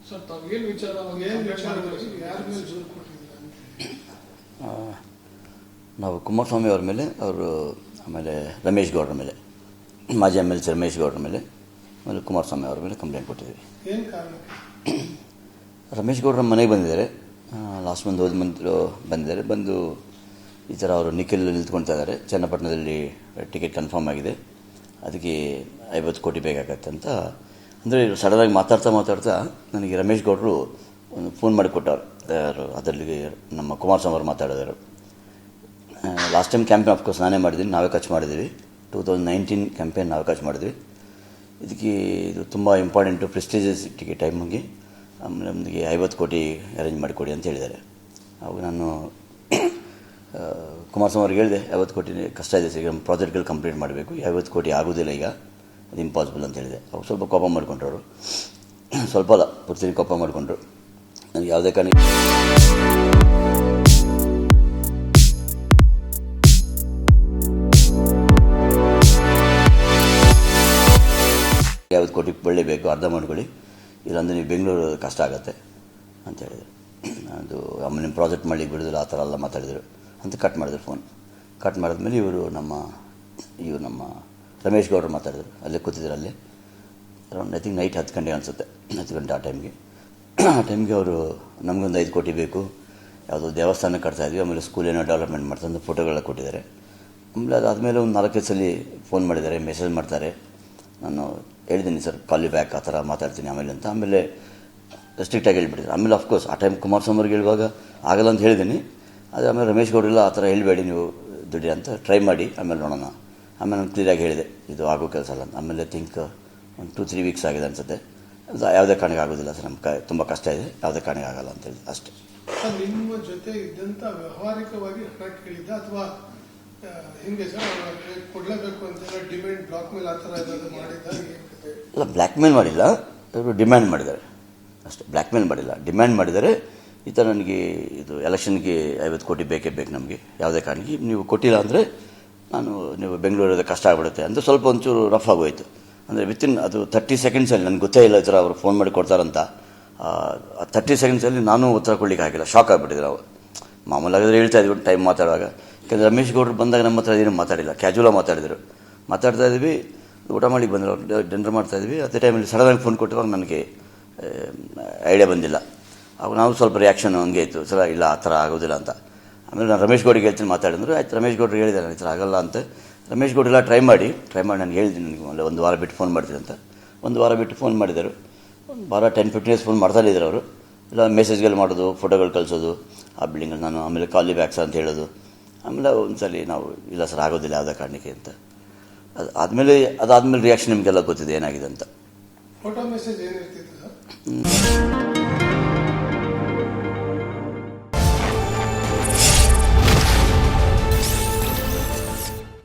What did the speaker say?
Sir ತಾವೇನು ವಿಚಾರ ಯಾರ ಮೇಲೆ ದೂರು ಕೊಟ್ಟಿದ್ದೀರಾ? ನಾವು ಕುಮಾರಸ್ವಾಮಿ ಅವ್ರ ಮೇಲೆ, ಅವರು ಆಮೇಲೆ ರಮೇಶ್ ಗೌಡ್ರ ಮೇಲೆ, ಮಾಜಿ MLC ರಮೇಶ್ ಗೌಡ್ರ ಮೇಲೆ, ಆಮೇಲೆ ಕುಮಾರಸ್ವಾಮಿ ಅವ್ರ ಮೇಲೆ ಕಂಪ್ಲೇಂಟ್ ಕೊಟ್ಟಿದ್ದೀವಿ. ಏನು ಕಾರಣಕ್ಕೆ? ರಮೇಶ್ ಗೌಡ್ರ ಮನೆಗೆ ಬಂದಿದ್ದಾರೆ, ಲಾಸ್ಟ್ ಮಂತ್ ಹೋದ ಮಂತ್ ಬಂದಿದ್ದಾರೆ. ಬಂದು ಈ ಥರ ಅವರು ನಿಖಿಲ್ ನಿಂತ್ಕೊಳ್ತಾ ಇದ್ದಾರೆ, ಚನ್ನಪಟ್ಟಣದಲ್ಲಿ ಟಿಕೆಟ್ ಕನ್ಫರ್ಮ್ ಆಗಿದೆ, ಅದಕ್ಕೆ 50 ಕೋಟಿ ಬೇಕಾಗತ್ತೆ ಅಂತ. ಅಂದರೆ ಸಡನ್ನಾಗಿ ಮಾತಾಡ್ತಾ ನನಗೆ ರಮೇಶ್ ಗೌಡರು ಒಂದು ಫೋನ್ ಮಾಡಿಕೊಟ್ಟವ್ರು. ಯಾರು ಅದರಲ್ಲಿ ನಮ್ಮ ಕುಮಾರಸ್ವಾಮಿ ಅವರು ಮಾತಾಡಿದರು. ಲಾಸ್ಟ್ ಟೈಮ್ ಕ್ಯಾಂಪೇನ್ ಆಫ್ಕೋರ್ಸ್ ನಾನೇ ಮಾಡಿದ್ದೀನಿ, ನಾವೇ ಖರ್ಚು ಮಾಡಿದ್ದೀವಿ. 2019 ಕ್ಯಾಂಪೇನ್ ನಾವೇ ಖರ್ಚು ಮಾಡಿದ್ವಿ. ಇದಕ್ಕೆ ಇದು ತುಂಬ ಇಂಪಾರ್ಟೆಂಟು, ಪ್ರೆಸ್ಟೀಜಿಯಸ್ ಟಿಕೆಟ್ ಟೈಮಿಗೆ, ಆಮೇಲೆ ನಮಗೆ 50 ಕೋಟಿ ಅರೇಂಜ್ ಮಾಡಿಕೊಡಿ ಅಂತ ಹೇಳಿದ್ದಾರೆ. ಅವಾಗ ನಾನು ಕುಮಾರಸ್ವಾಮಿ ಅವ್ರಿಗೆ ಹೇಳಿದೆ, 50 ಕೋಟಿ ಕಷ್ಟ ಇದೆ ಸರ್, ಈಗ ನಮ್ಮ ಪ್ರಾಜೆಕ್ಟ್ಗಳು ಕಂಪ್ಲೀಟ್ ಮಾಡಬೇಕು, 50 ಕೋಟಿ ಆಗೋದಿಲ್ಲ ಈಗ, ಅದು ಇಂಪಾಸಿಬಲ್ ಅಂತ ಹೇಳಿದೆ. ಅವ್ರು ಸ್ವಲ್ಪ ಕೋಪ ಮಾಡಿಕೊಂಡ್ರು. ಅವರು ಸ್ವಲ್ಪ ಅಲ್ಲ, ಪೂರ್ತಿ ಕೋಪ ಮಾಡಿಕೊಂಡ್ರು. ನನಗೆ ಯಾವುದೇ ಕಾರಣಕ್ಕೆ 50 ಕೋಟಿ ಬೇಕು, ಅರ್ಧ ಮಾಡ್ಕೊಳ್ಳಿ, ಇಲ್ಲಾಂದರೆ ನೀವು ಬೆಂಗಳೂರು ಕಷ್ಟ ಆಗುತ್ತೆ ಅಂತ ಹೇಳಿದರು. ಅದು ಆಮೇಲೆ ನಿಮ್ಮ ಪ್ರಾಜೆಕ್ಟ್ ಮಾಡಲಿಕ್ಕೆ ಬಿಡೋದಿಲ್ಲ, ಆ ಥರ ಎಲ್ಲ ಮಾತಾಡಿದರು ಅಂತ ಕಟ್ ಮಾಡಿದ್ರು ಫೋನ್. ಕಟ್ ಮಾಡಿದ್ಮೇಲೆ ಇವರು ನಮ್ಮ ರಮೇಶ್ ಗೌಡರು ಮಾತಾಡಿದ್ರು, ಅಲ್ಲೇ ಕೂತಿದ್ರು. ಅಲ್ಲೇ ಅರೌಂಡ್ ಐ ಥಿಂಕ್ ನೈಟ್ 10 ಗಂಟೆ ಅನಿಸುತ್ತೆ, 10 ಗಂಟೆ ಆ ಟೈಮ್ಗೆ ಅವರು ನಮಗೊಂದು 5 ಕೋಟಿ ಬೇಕು, ಯಾವುದೋ ದೇವಸ್ಥಾನ ಕಟ್ತಾಯಿದ್ವಿ, ಆಮೇಲೆ ಸ್ಕೂಲ್ ಏನೋ ಡೆವಲಪ್ಮೆಂಟ್ ಮಾಡ್ತಾ ಫೋಟೋಗಳೆಲ್ಲ ಕೊಟ್ಟಿದ್ದಾರೆ. ಆಮೇಲೆ ಅದಾದಮೇಲೆ ಒಂದು 4-5 ಸಲ ಫೋನ್ ಮಾಡಿದ್ದಾರೆ, ಮೆಸೇಜ್ ಮಾಡ್ತಾರೆ. ನಾನು ಹೇಳಿದ್ದೀನಿ ಸರ್ ಕಾಲ್ ಯು ಬ್ಯಾಕ್, ಆ ಥರ ಮಾತಾಡ್ತೀನಿ ಆಮೇಲೆ ಅಂತ. ಆಮೇಲೆ ಸ್ಟ್ರಿಕ್ಟಾಗಿ ಹೇಳ್ಬಿಟ್ಟಿದ್ದಾರೆ. ಆಮೇಲೆ ಅಫ್ಕೋರ್ಸ್ ಆ ಟೈಮ್ ಕುಮಾರಸ್ವಾಮಿ ಅವ್ರಿಗೆ ಹೇಳುವಾಗ ಆಗಲ್ಲ ಅಂತ ಹೇಳಿದ್ದೀನಿ. ಅದು ಆಮೇಲೆ ರಮೇಶ್ ಗೌಡ್ರಿಲ್ಲ, ಆ ಥರ ಹೇಳಬೇಡಿ ನೀವು ದುಡ್ಡಿ ಅಂತ, ಟ್ರೈ ಮಾಡಿ ಆಮೇಲೆ ನೋಡೋಣ. ಆಮೇಲೆ ನಾನು ಕ್ಲಿಯರಾಗಿ ಹೇಳಿದೆ, ಇದು ಆಗೋ ಕೆಲಸ ಅಲ್ಲ ಅಂತ. ಆಮೇಲೆ ಥಿಂಕ್ ಒಂದು 2-3 ವೀಕ್ಸ್ ಆಗಿದೆ ಅನಿಸುತ್ತೆ. ಅದು ಯಾವುದೇ ಕಾರಣಕ್ಕೆ ಆಗೋದಿಲ್ಲ ಸರ್, ನಮ್ಮ ತುಂಬ ಕಷ್ಟ ಇದೆ, ಯಾವುದೇ ಕಾರಣಕ್ಕೆ ಆಗಲ್ಲ ಅಂತ ಹೇಳಿ ಅಷ್ಟೇ. ನಿಮ್ಮ ಜೊತೆ ಇದ್ದಂಥ ವ್ಯವಹಾರಿಕವಾಗಿ ಹಣ ಕೇಳಿದ್ದ ಅಥವಾ ಹಿಂಗೆ ಸರ್ ಕೊಡಲೇಬೇಕು ಅಂತೆಲ್ಲ ಡಿಮ್ಯಾಂಡ್ ಬ್ಲಾಕ್ ಮೇಲ್ ಆ ಥರ ಏನಾದರೂ ಮಾಡಿದ್ದ? ಇಲ್ಲ, ಬ್ಲ್ಯಾಕ್ ಮೇಲ್ ಮಾಡಿಲ್ಲ, ಅವರು ಡಿಮ್ಯಾಂಡ್ ಮಾಡಿದ್ದಾರೆ ಅಷ್ಟೇ. ಬ್ಲ್ಯಾಕ್ ಮೇಲ್ ಮಾಡಿಲ್ಲ, ಡಿಮ್ಯಾಂಡ್ ಮಾಡಿದ್ದಾರೆ. ಈ ಥರ ನನಗೆ ಇದು ಎಲೆಕ್ಷನ್ಗೆ 50 ಕೋಟಿ ಬೇಕೇ ಬೇಕು ನಮಗೆ, ಯಾವುದೇ ಕಾರಣಕ್ಕೆ ನೀವು ಕೊಟ್ಟಿಲ್ಲ ಅಂದರೆ ನೀವು ಬೆಂಗಳೂರಲ್ಲಿ ಕಷ್ಟ ಆಗಿಬಿಡುತ್ತೆ ಅಂತ. ಸ್ವಲ್ಪ ಒಂಚೂರು ರಫ್ ಆಗೋಯ್ತು. ಅಂದರೆ ವಿತಿನ್ ಅದು 30 ಸೆಕೆಂಡ್ಸಲ್ಲಿ ನನಗೆ ಗೊತ್ತೇ ಇಲ್ಲ ಈ ಥರ ಅವರು ಫೋನ್ ಮಾಡಿ ಕೊಡ್ತಾರಂತ. 30 ಸೆಕೆಂಡ್ಸಲ್ಲಿ ನಾನು ಉತ್ತರ ಕೊಡಲಿಕ್ಕೆ ಆಗಿಲ್ಲ, ಶಾಕ್ ಆಗಿಬಿಟ್ಟಿದ್ರು. ನಾವು ಮಾಮೂಲಾಗಿದ್ರೆ ಹೇಳ್ತಾ ಇದ್ವಿ ಟೈಮ್ ಮಾತಾಡುವಾಗ. ಯಾಕಂದರೆ ರಮೇಶ್ ಗೌಡರು ಬಂದಾಗ ನಮ್ಮ ಹತ್ರ ಏನು ಮಾತಾಡಿಲ್ಲ, ಕ್ಯಾಜುವಲಾಗಿ ಮಾತಾಡ್ತಾ ಇದ್ವಿ. ಊಟ ಮಾಡಿ ಬಂದರು, ಡಿನ್ನರ್ ಮಾಡ್ತಾಯಿದ್ವಿ. ಅದೇ ಟೈಮಲ್ಲಿ ಸಡನ್ನಾಗಿ ಫೋನ್ ಕೊಟ್ಟುವಾಗ ನನಗೆ ಐಡಿಯಾ ಬಂದಿಲ್ಲ. ಅವಾಗ ನಾವು ಸ್ವಲ್ಪ ರಿಯಾಕ್ಷನ್ ಹಂಗೆ ಇತ್ತು, ಸರ ಇಲ್ಲ ಆ ಥರ ಆಗೋದಿಲ್ಲ ಅಂತ. ಆಮೇಲೆ ನಾನು ರಮೇಶ್ ಗೌಡಿಗೆ ಹೇಳ್ತೀನಿ ಮಾತಾಡಿದ್ರು. ಆಯ್ತು, ರಮೇಶ್ ಗೌಡ್ರಿಗೆ ಹೇಳಿದ್ದಾರೆ ಈ ಥರ ಆಗಲ್ಲ ಅಂತ. ರಮೇಶ್ ಗೌಡ್ರೆಲ್ಲ ಟ್ರೈ ಮಾಡಿ ನಾನು ಹೇಳಿದ್ದೀನಿ, ನನಗೆ ಒಂದು ವಾರ ಬಿಟ್ಟು ಫೋನ್ ಮಾಡ್ತೀನಿ ಅಂತ. ಒಂದು ವಾರ ಬಿಟ್ಟು ಫೋನ್ ಮಾಡಿದರು. ಒಂದು ವಾರ 10-15 ಡೇಸ್ ಫೋನ್ ಮಾಡ್ತಾನೇ ಇದ್ರು ಅವರು. ಇಲ್ಲ ಮೆಸೇಜ್ಗಳು ಮಾಡೋದು, ಫೋಟೋಗಳು ಕಳಿಸೋದು ಆ ಬಿಲ್ಡಿಂಗಲ್ಲಿ. ನಾನು ಆಮೇಲೆ ಕಾಲ್ ಯು ಬ್ಯಾಕ್ ಸರ್ ಅಂತ ಹೇಳೋದು. ಆಮೇಲೆ ಒಂದು ಸಲ ನಾವು ಇಲ್ಲ ಸರ್ ಆಗೋದಿಲ್ಲ ಯಾವುದೇ ಕಾರಣಕ್ಕೆ ಅಂತ. ಅದಾದಮೇಲೆ ರಿಯಾಕ್ಷನ್ ನಿಮಗೆಲ್ಲ ಗೊತ್ತಿದೆ ಏನಾಗಿದೆ ಅಂತ. ಫೋಟೋ ಮೆಸೇಜ್ ಏನಿರ್ತಿತ್ತು ಸರ್?